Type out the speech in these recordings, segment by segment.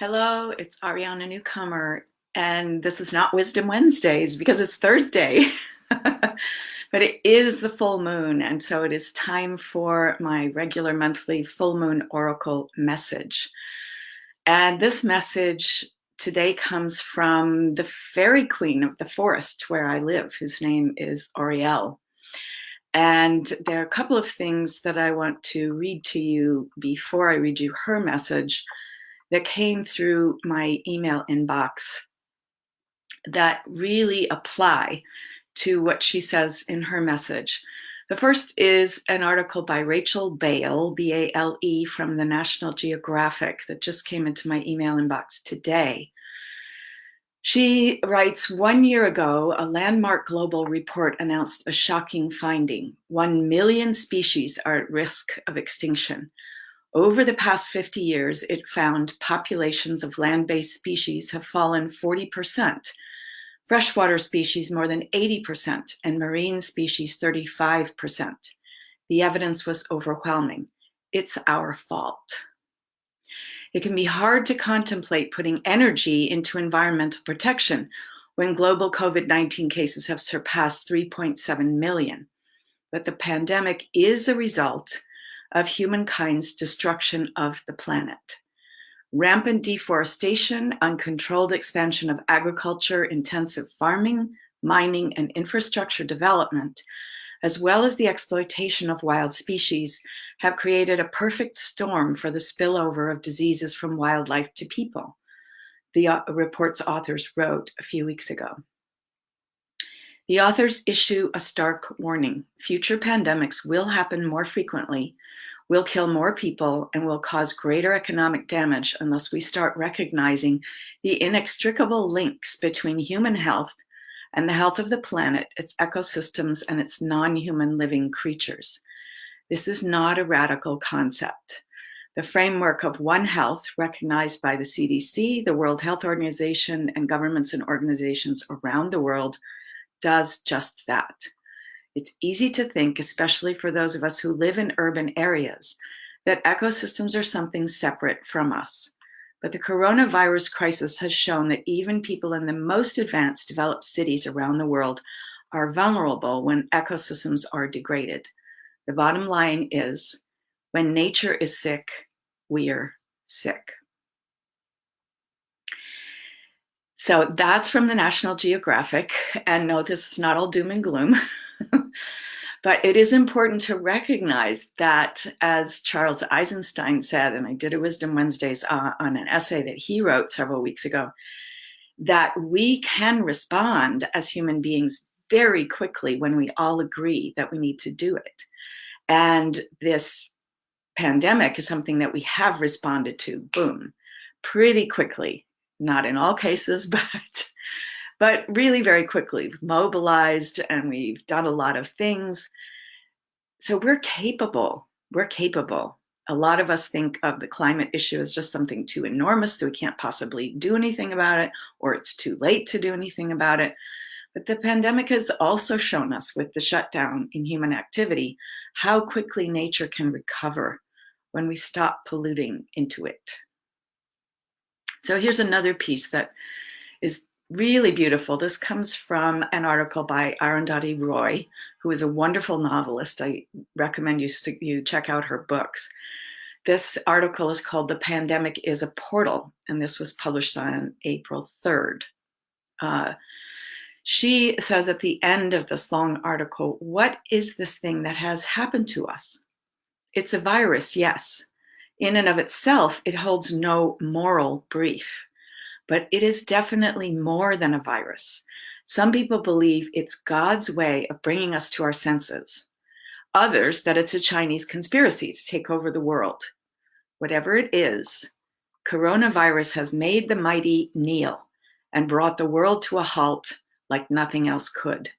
Hello, it's Ariana Newcomer, and this is not Wisdom Wednesdays because it's Thursday, but it is the full moon, and so it is time for my regular monthly full moon oracle message. And this message today comes from the Faery Queen of the forest where I live, whose name is Aurielle. And there are a couple of things that I want to read to you before I read you her message that came through my email inbox that really apply to what she says in her message. The first is an article by Rachel Bale, B-A-L-E, from the National Geographic that just came into my email inbox today. She writes, 1 year ago, a landmark global report announced a shocking finding. 1 million species are at risk of extinction. Over the past 50 years, it found populations of land-based species have fallen 40%, freshwater species more than 80%, and marine species 35%. The evidence was overwhelming. It's our fault. It can be hard to contemplate putting energy into environmental protection when global COVID-19 cases have surpassed 3.7 million. But the pandemic is a result of humankind's destruction of the planet. Rampant deforestation, uncontrolled expansion of agriculture, intensive farming, mining, and infrastructure development, as well as the exploitation of wild species, have created a perfect storm for the spillover of diseases from wildlife to people, the report's authors wrote a few weeks ago. The authors issue a stark warning. Future pandemics will happen more frequently, will kill more people, and will cause greater economic damage unless we start recognizing the inextricable links between human health and the health of the planet, its ecosystems, and its non-human living creatures. This is not a radical concept. The framework of One Health, recognized by the CDC, the World Health Organization, and governments and organizations around the world, does just that. It's easy to think, especially for those of us who live in urban areas, that ecosystems are something separate from us. But the coronavirus crisis has shown that even people in the most advanced developed cities around the world are vulnerable when ecosystems are degraded. The bottom line is, when nature is sick, we're sick. So that's from the National Geographic. And no, this is not all doom and gloom. But it is important to recognize that, as Charles Eisenstein said, and I did a Wisdom Wednesdays on an essay that he wrote several weeks ago, that we can respond as human beings very quickly when we all agree that we need to do it. And this pandemic is something that we have responded to, boom, pretty quickly. Not in all cases, but really very quickly. We've mobilized and we've done a lot of things. So we're capable. We're capable. A lot of us think of the climate issue as just something too enormous that we can't possibly do anything about it, or it's too late to do anything about it. But the pandemic has also shown us, with the shutdown in human activity, how quickly nature can recover when we stop polluting into it. So here's another piece that is really beautiful. This comes from an article by Arundhati Roy, who is a wonderful novelist. I recommend you check out her books. This article is called "The Pandemic is a Portal," and this was published on April 3rd. She says at the end of this long article, what is this thing that has happened to us? It's a virus, yes. In and of itself, it holds no moral brief. But it is definitely more than a virus. Some people believe it's God's way of bringing us to our senses. Others that it's a Chinese conspiracy to take over the world. Whatever it is, coronavirus has made the mighty kneel and brought the world to a halt like nothing else could.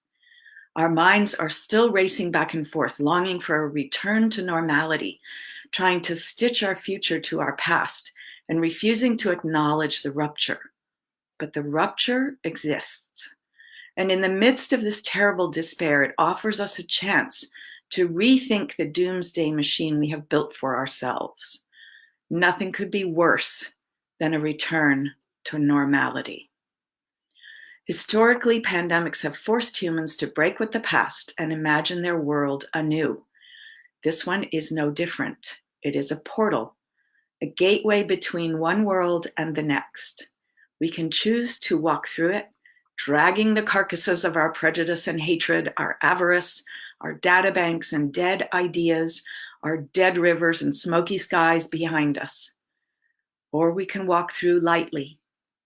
Our minds are still racing back and forth, longing for a return to normality, trying to stitch our future to our past, and refusing to acknowledge the rupture. But the rupture exists. And in the midst of this terrible despair, it offers us a chance to rethink the doomsday machine we have built for ourselves. Nothing could be worse then a return to normality. Historically, pandemics have forced humans to break with the past and imagine their world anew. This one is no different. It is a portal, a gateway between one world and the next. We can choose to walk through it, dragging the carcasses of our prejudice and hatred, our avarice, our data banks and dead ideas, our dead rivers and smoky skies behind us. Or we can walk through lightly,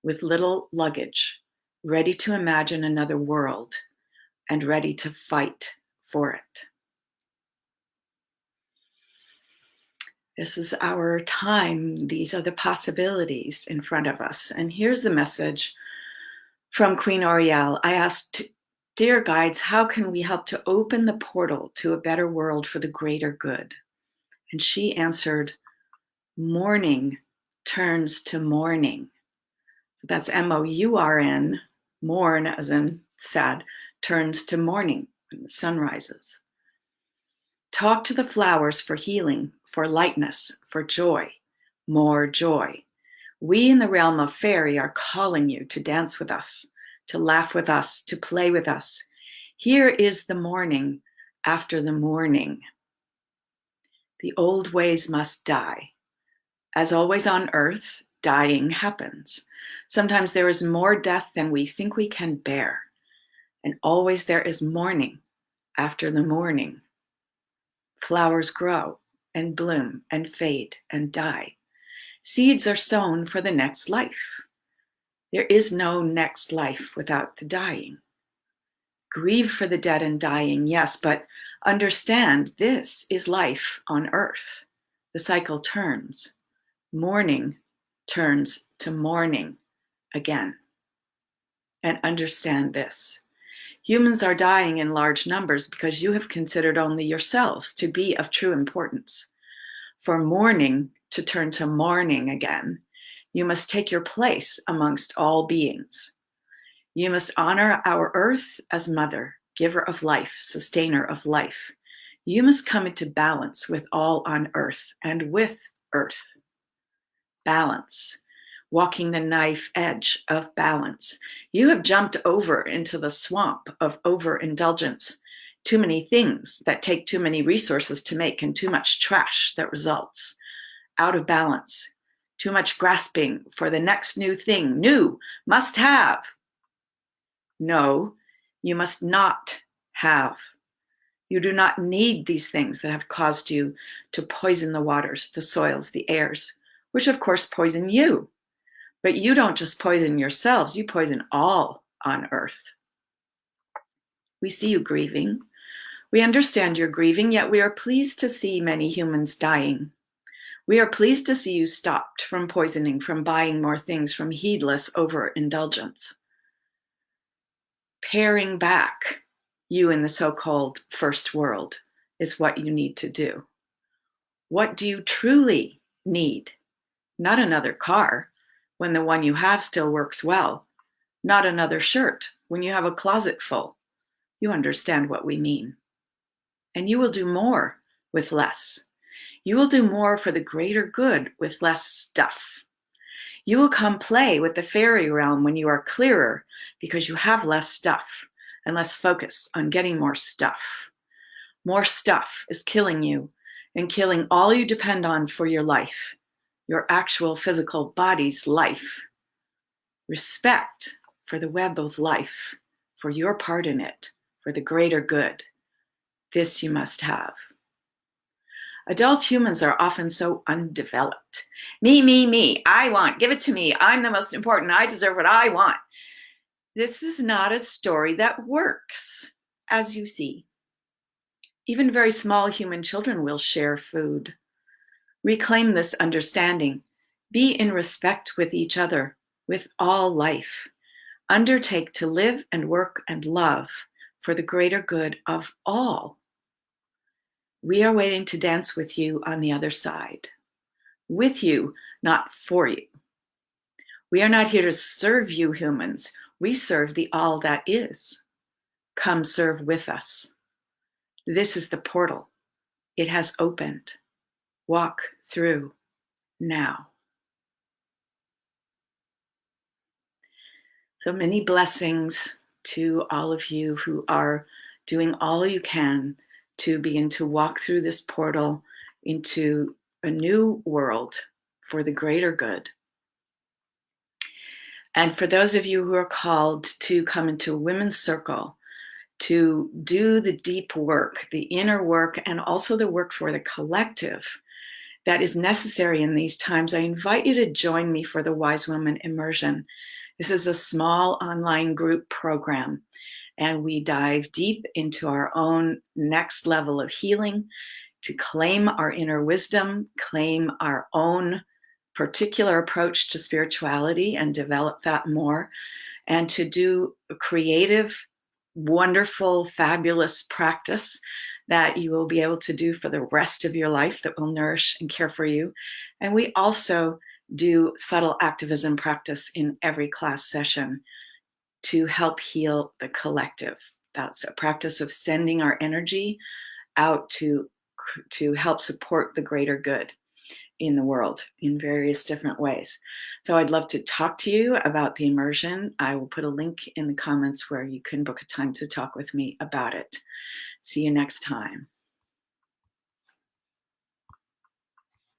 with little luggage, ready to imagine another world and ready to fight for it. This is our time. These are the possibilities in front of us. And here's the message from Queen Aurielle. I asked, dear guides, how can we help to open the portal to a better world for the greater good? And she answered, mourning turns to morning. That's M-O-U-R-N, mourn as in sad, turns to morning when the sun rises. Talk to the flowers for healing, for lightness, for joy, more joy. We in the realm of fairy are calling you to dance with us, to laugh with us, to play with us. Here is the morning after the mourning. The old ways must die. As always on earth, dying happens. Sometimes there is more death than we think we can bear. And always there is mourning after the mourning. Flowers grow and bloom and fade and die. Seeds are sown for the next life. There is no next life without the dying. Grieve for the dead and dying, yes, but understand this is life on earth. The cycle turns. Mourning turns to morning again. And understand this. Humans are dying in large numbers because you have considered only yourselves to be of true importance. For mourning to turn to morning again, you must take your place amongst all beings. You must honor our earth as mother, giver of life, sustainer of life. You must come into balance with all on earth and with earth. Balance. Walking the knife edge of balance. You have jumped over into the swamp of overindulgence. Too many things that take too many resources to make and too much trash that results. Out of balance. Too much grasping for the next new thing. New, must have. No, you must not have. You do not need these things that have caused you to poison the waters, the soils, the airs, which of course poison you. But you don't just poison yourselves, you poison all on earth. We see you grieving. We understand you're grieving, yet we are pleased to see many humans dying. We are pleased to see you stopped from poisoning, from buying more things, from heedless overindulgence. Paring back, you in the so-called first world, is what you need to do. What do you truly need? Not another car, when the one you have still works well. Not another shirt when you have a closet full. You understand what we mean. And you will do more with less. You will do more for the greater good with less stuff. You will come play with the fairy realm when you are clearer because you have less stuff and less focus on getting more stuff. More stuff is killing you and killing all you depend on for your life. Your actual physical body's life. Respect for the web of life, for your part in it, for the greater good. This you must have. Adult humans are often so undeveloped. Me, I want, give it to me. I'm the most important. I deserve what I want. This is not a story that works, as you see. Even very small human children will share food. Reclaim this understanding. Be in respect with each other, with all life. Undertake to live and work and love for the greater good of all. We are waiting to dance with you on the other side. With you, not for you. We are not here to serve you humans. We serve the all that is. Come serve with us. This is the portal. It has opened. Walk through now. So many blessings to all of you who are doing all you can to begin to walk through this portal into a new world for the greater good. And for those of you who are called to come into a women's circle, to do the deep work, the inner work, and also the work for the collective that is necessary in these times, I invite you to join me for the Wise Woman Immersion. This is a small online group program, and we dive deep into our own next level of healing to claim our inner wisdom, claim our own particular approach to spirituality and develop that more, and to do a creative, wonderful, fabulous practice that you will be able to do for the rest of your life that will nourish and care for you. And we also do subtle activism practice in every class session to help heal the collective. That's a practice of sending our energy out to help support the greater good in the world in various different ways. So I'd love to talk to you about the immersion. I will put a link in the comments where you can book a time to talk with me about it. See you next time.